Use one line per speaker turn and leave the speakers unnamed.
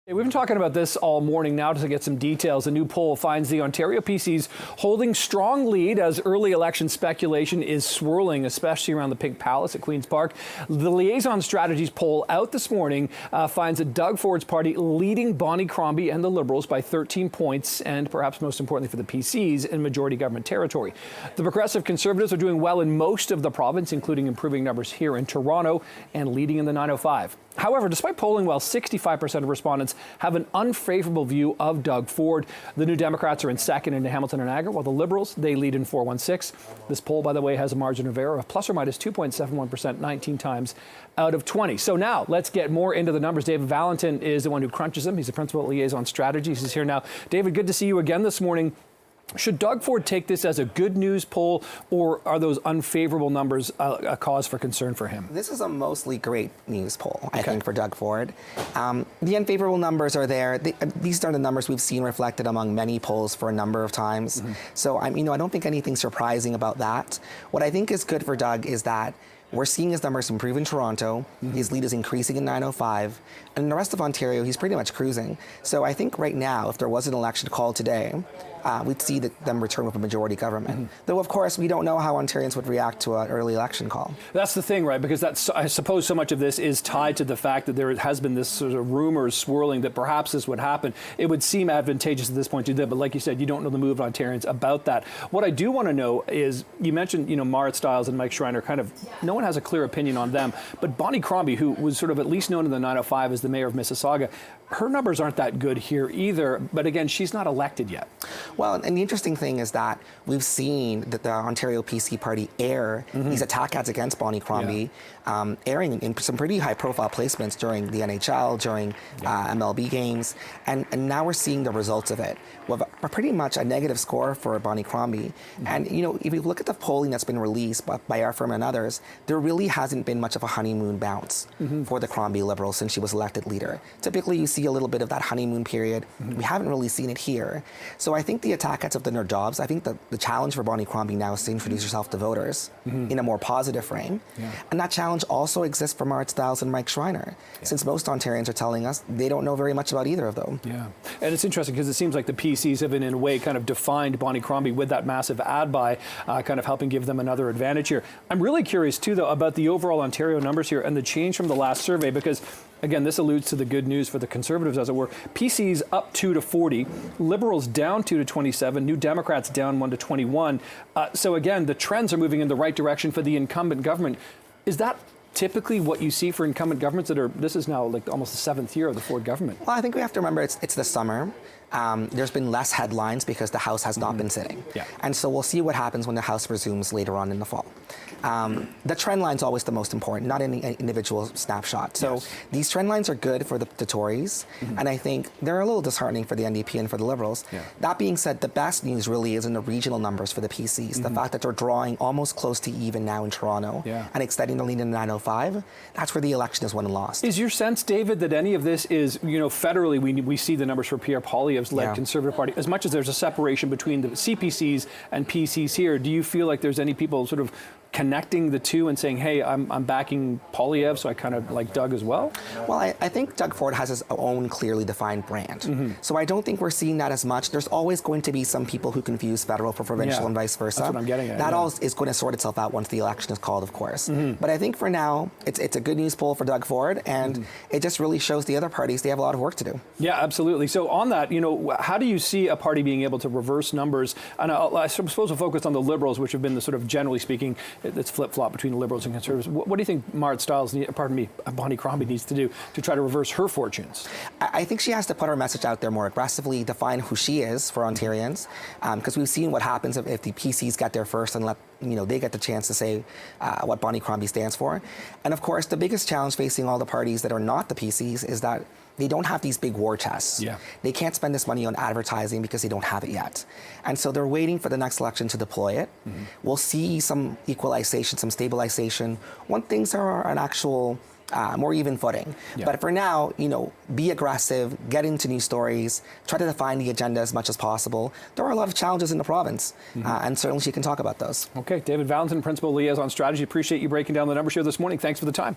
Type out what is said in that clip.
Hey, we've been talking about this all morning now to get some details. A new poll finds the Ontario PCs holding strong lead as early election speculation is swirling, especially around the Pink Palace at Queen's Park. The Liaison Strategies poll out this morning finds that Doug Ford's party leading Bonnie Cromby and the Liberals by 13 points, and perhaps most importantly for the PCs in majority government territory. The Progressive Conservatives are doing well in most of the province, including improving numbers here in Toronto and leading in the 905. However, despite polling well, 65% of respondents have an unfavorable view of Doug Ford. The New Democrats are in second in Hamilton and Niagara, while the Liberals, they lead in 416. This poll, by the way, has a margin of error of plus or minus 2.71%, 19 times out of 20. So now let's get more into the numbers. David Valentin is the one who crunches them. He's the principal at Liaison Strategies. He's here now. David, good to see you again this morning. Should Doug Ford take this as a good news poll, or are those unfavorable numbers a cause for concern for him?
This is a mostly great news poll, I think, for Doug Ford. The unfavorable numbers are there. These are the numbers we've seen reflected among many polls for a number of times. So I don't think anything surprising about that. What I think is good for Doug is that we're seeing his numbers improve in Toronto. His lead is increasing in 905. And in the rest of Ontario, he's pretty much cruising. So I think right now, if there was an election called today, we'd see them return with a majority government. Though, of course, we don't know how Ontarians would react to an early election call.
That's the thing, right? Because that's, I suppose so much of this is tied to the fact that there has been this sort of rumors swirling that perhaps this would happen. It would seem advantageous at this point to do that, but like you said, you don't know the move of Ontarians about that. What I do want to know is, you mentioned, Marit Stiles and Mike Schreiner, kind of, no one has a clear opinion on them, but Bonnie Cromby, who was sort of at least known in the 905 as the mayor of Mississauga, her numbers aren't that good here either, but again, she's not elected yet.
Well, and the interesting thing is that we've seen that the Ontario PC party air these attack ads against Bonnie Cromby, airing in some pretty high-profile placements during the NHL, during MLB games, and now we're seeing the results of it. We have pretty much a negative score for Bonnie Cromby, and if you look at the polling that's been released by our firm and others, there really hasn't been much of a honeymoon bounce for the Cromby Liberals since she was elected leader. Typically, you see a little bit of that honeymoon period. We haven't really seen it here. So I think the attack ads have done their jobs. I think the challenge for Bonnie Cromby now is to introduce herself to voters in a more positive frame. And that challenge also exists for Marit Stiles and Mike Schreiner, since most Ontarians are telling us they don't know very much about either of them.
And it's interesting because it seems like the PCs have, in a way, kind of defined Bonnie Cromby with that massive ad buy, kind of helping give them another advantage here. I'm really curious, too, though, about the overall Ontario numbers here and the change from the last survey, because again, this alludes to the good news for the Conservatives, as it were. PCs up 2 to 40, Liberals down 2 to 27, New Democrats down 1 to 21. So again, the trends are moving in the right direction for the incumbent government. Is that typically what you see for incumbent governments that are, this is now like almost the 7th year of the Ford government?
Well, I think we have to remember it's the summer. There's been less headlines because the House has not been sitting. And so we'll see what happens when the House resumes later on in the fall. The trend line's always the most important, not any individual snapshot. So these trend lines are good for the Tories, and I think they're a little disheartening for the NDP and for the Liberals. That being said, the best news really is in the regional numbers for the PCs. The fact that they're drawing almost close to even now in Toronto and extending the lead in the 905, that's where the election is won and lost.
Is your sense, David, that any of this is, federally, we see the numbers for Pierre Poilievre's led Conservative Party, as much as there's a separation between the CPCs and PCs here, do you feel like there's any people sort of connecting the two and saying, hey, I'm backing Poilievre, so I kind of like Doug as well?
Well, I think Doug Ford has his own clearly defined brand. So I don't think we're seeing that as much. There's always going to be some people who confuse federal for provincial and vice versa.
That's what I'm getting at.
That all is going to sort itself out once the election is called, of course. But I think for now, it's a good news poll for Doug Ford, and it just really shows the other parties they have a lot of work to do.
Yeah, absolutely. So on that, how do you see a party being able to reverse numbers? And I suppose we'll focus on the Liberals, which have been the sort of, generally speaking, it's flip-flop between the Liberals and Conservatives. What do you think Marit Stiles, Bonnie Cromby needs to do to try to reverse her fortunes?
I think she has to put her message out there more aggressively, define who she is for Ontarians, because we've seen what happens if the PCs get there first and let they get the chance to say what Bonnie Cromby stands for. And of course, the biggest challenge facing all the parties that are not the PCs is that they don't have these big war chests. They can't spend this money on advertising because they don't have it yet. And so they're waiting for the next election to deploy it. We'll see some equalization, some stabilization, when things are an actual more even footing. But for now, be aggressive, get into new stories, try to define the agenda as much as possible. There are a lot of challenges in the province, and certainly she can talk about those.
Okay, David Valentin, Principal Liaison Strategy. Appreciate you breaking down the numbers here this morning. Thanks for the time.